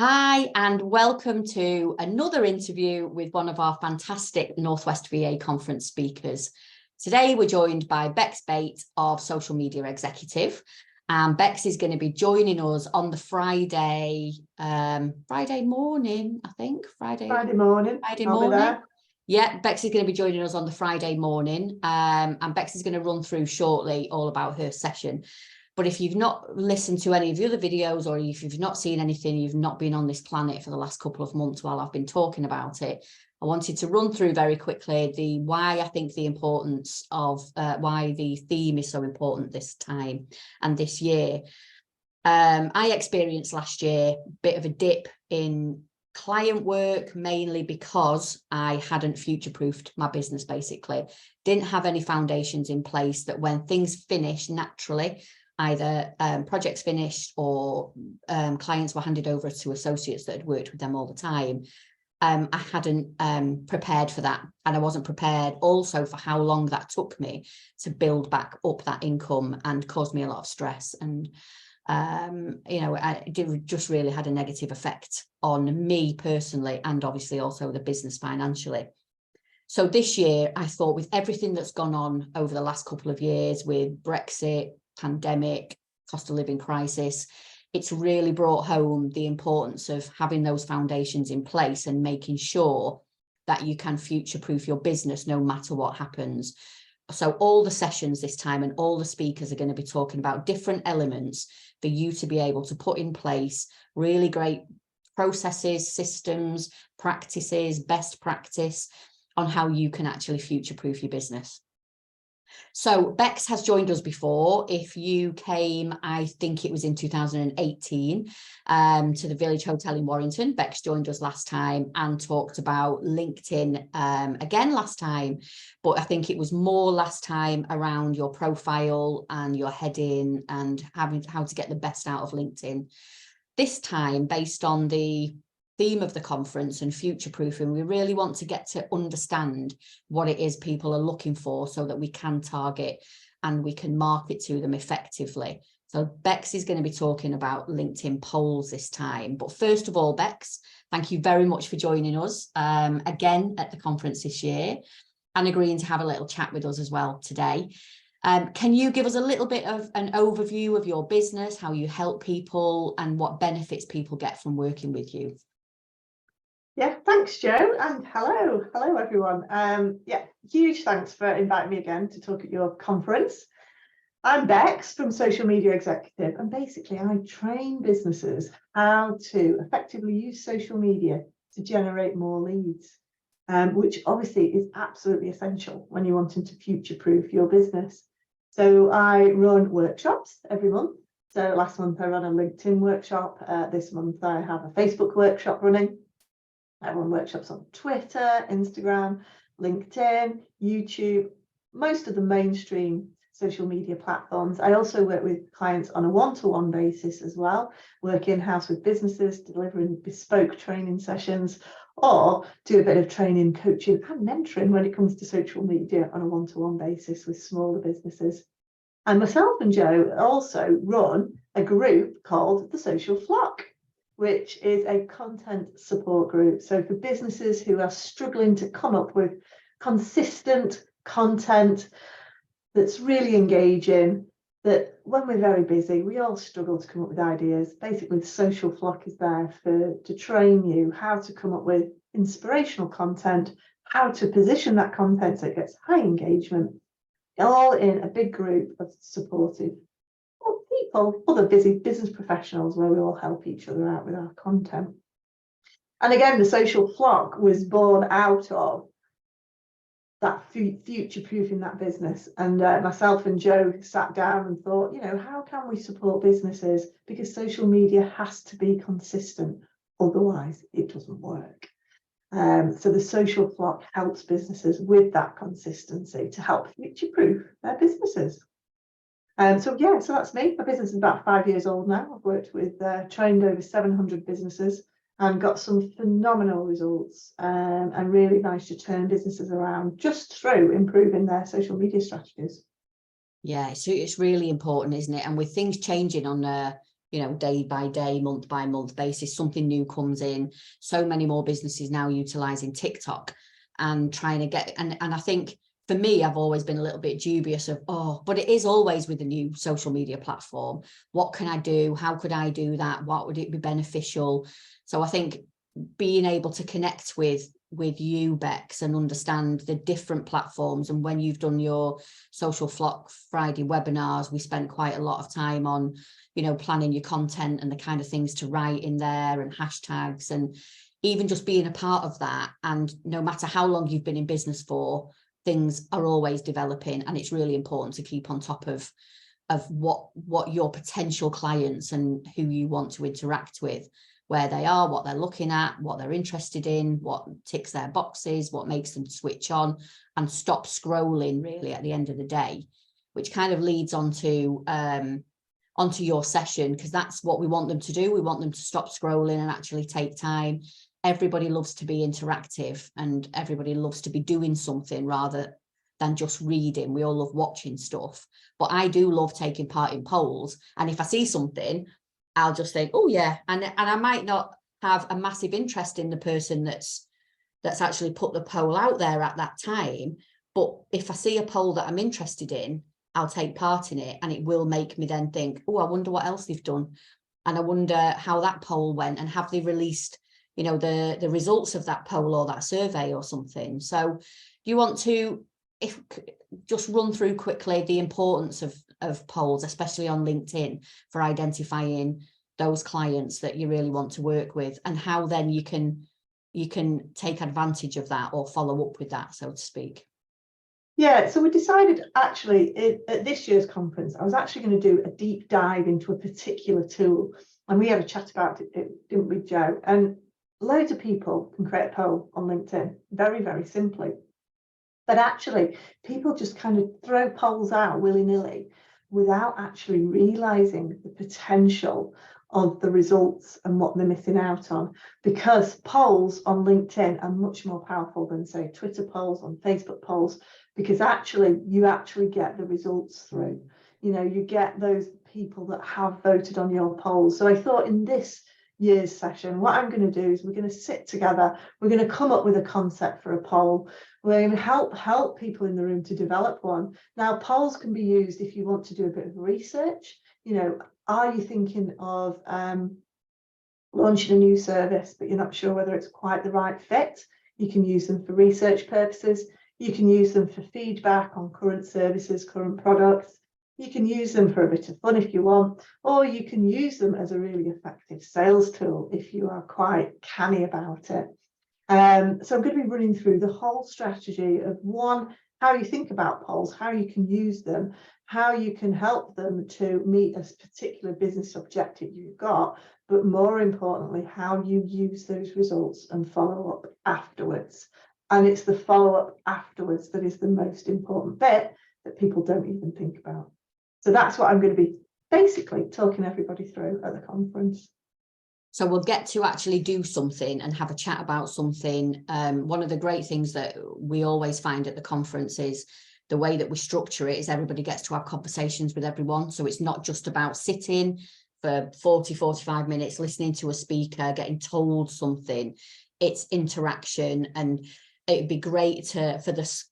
Hi, and welcome to another interview with one of our fantastic Northwest VA conference speakers. Today, we're joined by Becs Bate of Social Media Executive. And Becs is going to be joining us on the Friday morning, I think. Friday morning. I'll be there. Yeah, Becs is going to be joining us on the Friday morning. And Becs is going to run through shortly all about her session. But if you've not listened to any of the other videos, or if you've not seen anything, you've not been on this planet for the last couple of months while I've been talking about it, I wanted to run through very quickly why I think the importance of why the theme is so important this time and this year. I experienced last year a bit of a dip in client work, mainly because I hadn't future-proofed my business, basically. Didn't have any foundations in place that when things finish naturally, either projects finished or clients were handed over to associates that had worked with them all the time. I hadn't prepared for that, and I wasn't prepared also for how long that took me to build back up that income, and caused me a lot of stress. And it just really had a negative effect on me personally, and obviously also the business financially. So this year, I thought, with everything that's gone on over the last couple of years with Brexit, pandemic, cost of living crisis, it's really brought home the importance of having those foundations in place and making sure that you can future-proof your business no matter what happens. So all the sessions this time and all the speakers are going to be talking about different elements for you to be able to put in place really great processes, systems, practices, best practice on how you can actually future-proof your business. So Becs has joined us before. If you came, I think it was in 2018, to the Village Hotel in Warrington, Becs joined us last time and talked about LinkedIn again last time. But I think it was more last time around your profile and your heading and how to get the best out of LinkedIn. This time, based on the theme of the conference and future proofing, we really want to get to understand what it is people are looking for so that we can target and we can market to them effectively. So Becs is going to be talking about LinkedIn polls this time. But first of all, Becs, thank you very much for joining us again at the conference this year and agreeing to have a little chat with us as well today. Can you give us a little bit of an overview of your business, how you help people, and what benefits people get from working with you? Yeah, thanks, Jo, and hello everyone. Huge thanks for inviting me again to talk at your conference. I'm Becs from Social Media Executive, and basically I train businesses how to effectively use social media to generate more leads, which obviously is absolutely essential when you're wanting to future-proof your business. So I run workshops every month. So last month I ran a LinkedIn workshop. This month I have a Facebook workshop running. I run workshops on Twitter, Instagram, LinkedIn, YouTube, most of the mainstream social media platforms. I also work with clients on a one-to-one basis as well, work in-house with businesses, delivering bespoke training sessions, or do a bit of training, coaching and mentoring when it comes to social media on a one-to-one basis with smaller businesses. And myself and Jo also run a group called the Social Flock, which is a content support group. So for businesses who are struggling to come up with consistent content that's really engaging, that when we're very busy, we all struggle to come up with ideas. Basically, the Social Flock is there to train you how to come up with inspirational content, how to position that content so it gets high engagement, all in a big group of supportive people, other busy business professionals, where we all help each other out with our content. And again, the Social Flock was born out of that future-proofing that business. And myself and Jo sat down and thought, how can we support businesses? Because social media has to be consistent, otherwise it doesn't work. So the Social Flock helps businesses with that consistency to help future-proof their businesses. So that's me. My business is about 5 years old now. I've worked with, trained over 700 businesses and got some phenomenal results, and really managed to turn businesses around just through improving their social media strategies. Yeah, so it's really important, isn't it? And with things changing on you know, day by day, month by month basis, something new comes in. So many more businesses now utilizing TikTok and trying to get, and I think for me, I've always been a little bit dubious of, but it is always with a new social media platform. What can I do? How could I do that? What would it be beneficial? So I think being able to connect with you, Becs, and understand the different platforms. And when you've done your Social Flock Friday webinars, we spent quite a lot of time on, you know, planning your content and the kind of things to write in there and hashtags, and even just being a part of that. And no matter how long you've been in business for, things are always developing, and it's really important to keep on top of what your potential clients and who you want to interact with, where they are, what they're looking at, what they're interested in, what ticks their boxes, what makes them switch on and stop scrolling really at the end of the day, which kind of leads onto your session, because that's what we want them to do. We want them to stop scrolling and actually take time. Everybody loves to be interactive and everybody loves to be doing something rather than just reading. We all love watching stuff, but I do love taking part in polls. And if I see something, I'll just think, oh yeah, and I might not have a massive interest in the person that's actually put the poll out there at that time, but if I see a poll that I'm interested in, I'll take part in it, and it will make me then think, oh, I wonder what else they've done, and I wonder how that poll went, and have they released, you know, the results of that poll or that survey or something. So you want to just run through quickly the importance of polls, especially on LinkedIn, for identifying those clients that you really want to work with, and how then you can take advantage of that or follow up with that, so to speak. Yeah, so we decided actually at this year's conference, I was actually going to do a deep dive into a particular tool, and we had a chat about it, didn't we, Joe? And loads of people can create a poll on LinkedIn very, very simply. But actually, people just kind of throw polls out willy-nilly without actually realizing the potential of the results and what they're missing out on, because polls on LinkedIn are much more powerful than, say, Twitter polls, on Facebook polls, because actually you actually get the results through. You know, you get those people that have voted on your polls. So I thought in this year's session, what I'm going to do is we're going to sit together, we're going to come up with a concept for a poll, we're going to help people in the room to develop one. Now, polls can be used if you want to do a bit of research. You know, are you thinking of launching a new service, but you're not sure whether it's quite the right fit? You can use them for research purposes. You can use them for feedback on current services, current products. You can use them for a bit of fun if you want, or you can use them as a really effective sales tool if you are quite canny about it. So I'm going to be running through the whole strategy of, one, how you think about polls, how you can use them, how you can help them to meet a particular business objective you've got, but more importantly, how you use those results and follow up afterwards. And it's the follow-up afterwards that is the most important bit that people don't even think about. So that's what I'm going to be basically talking everybody through at the conference. So we'll get to actually do something and have a chat about something. One of the great things that we always find at the conference is the way that we structure it is everybody gets to have conversations with everyone. So it's not just about sitting for 40-45 minutes, listening to a speaker, getting told something. It's interaction, and it'd be great for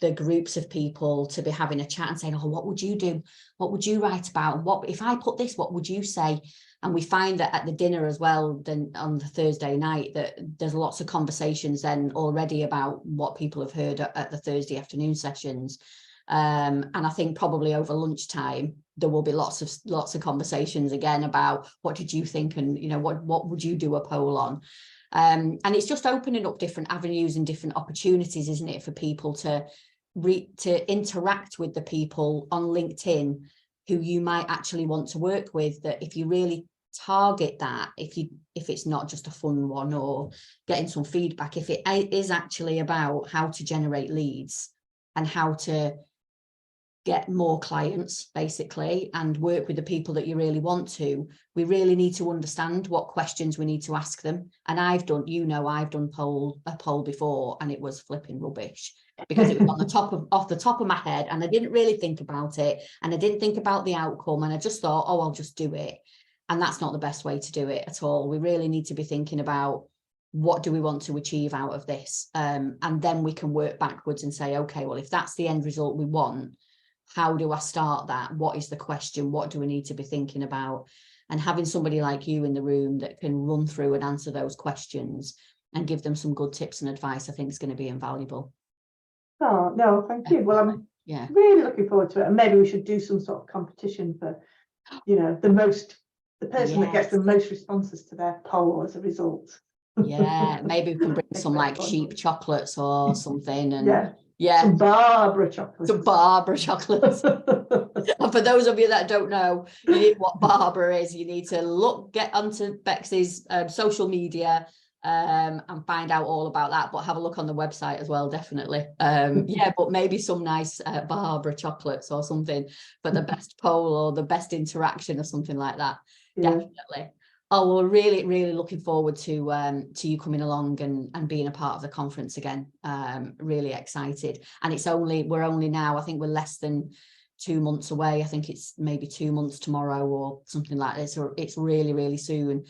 the groups of people to be having a chat and saying, oh, what would you do? What would you write about? What if I put this, what would you say? And we find that at the dinner as well, then on the Thursday night, that there's lots of conversations then already about what people have heard at the Thursday afternoon sessions. And I think probably over lunchtime, there will be lots of conversations again about what did you think, and you know, what would you do a poll on? And it's just opening up different avenues and different opportunities, isn't it, for people to interact with the people on LinkedIn who you might actually want to work with. That if you really target that, if it's not just a fun one or getting some feedback, if it is actually about how to generate leads and how to get more clients basically and work with the people that you really want to, we really need to understand what questions we need to ask them. And I've done a poll before, and it was flipping rubbish because it was off the top of my head, and I didn't really think about it, and I didn't think about the outcome, and I just thought, oh, I'll just do it. And that's not the best way to do it at all. We really need to be thinking about what do we want to achieve out of this? And then we can work backwards and say, okay, well, if that's the end result we want, how do I start that? What is the question? What do we need to be thinking about? And having somebody like you in the room that can run through and answer those questions and give them some good tips and advice, I think is going to be invaluable. Oh, no, thank you. Well, I'm really looking forward to it. And maybe we should do some sort of competition for, you know, the person that gets the most responses to their poll as a result. Yeah, maybe we can bring some like sheep chocolates or something. And some Barbara chocolates. Some Barbara chocolates. And for those of you that don't know what Barbara is, you need to get onto Becs's social media and find out all about that, but have a look on the website as well, definitely. But maybe some nice Barbara chocolates or something for the best poll or the best interaction or something like that. Definitely. Oh, we're really, really looking forward to you coming along and being a part of the conference again. Really excited. And we're only now, I think we're less than 2 months away. I think it's maybe 2 months tomorrow or something like this, or it's really, really soon.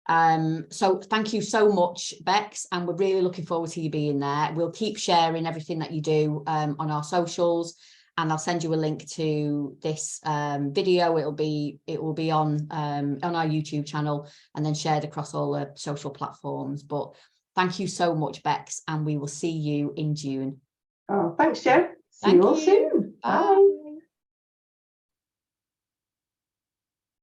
So thank you so much, Becs, and we're really looking forward to you being there. We'll keep sharing everything that you do on our socials, and I'll send you a link to this video. It will be on our YouTube channel and then shared across all the social platforms. But thank you so much, Becs, and we will see you in June. Oh, thanks, Jo. See you all soon. Bye.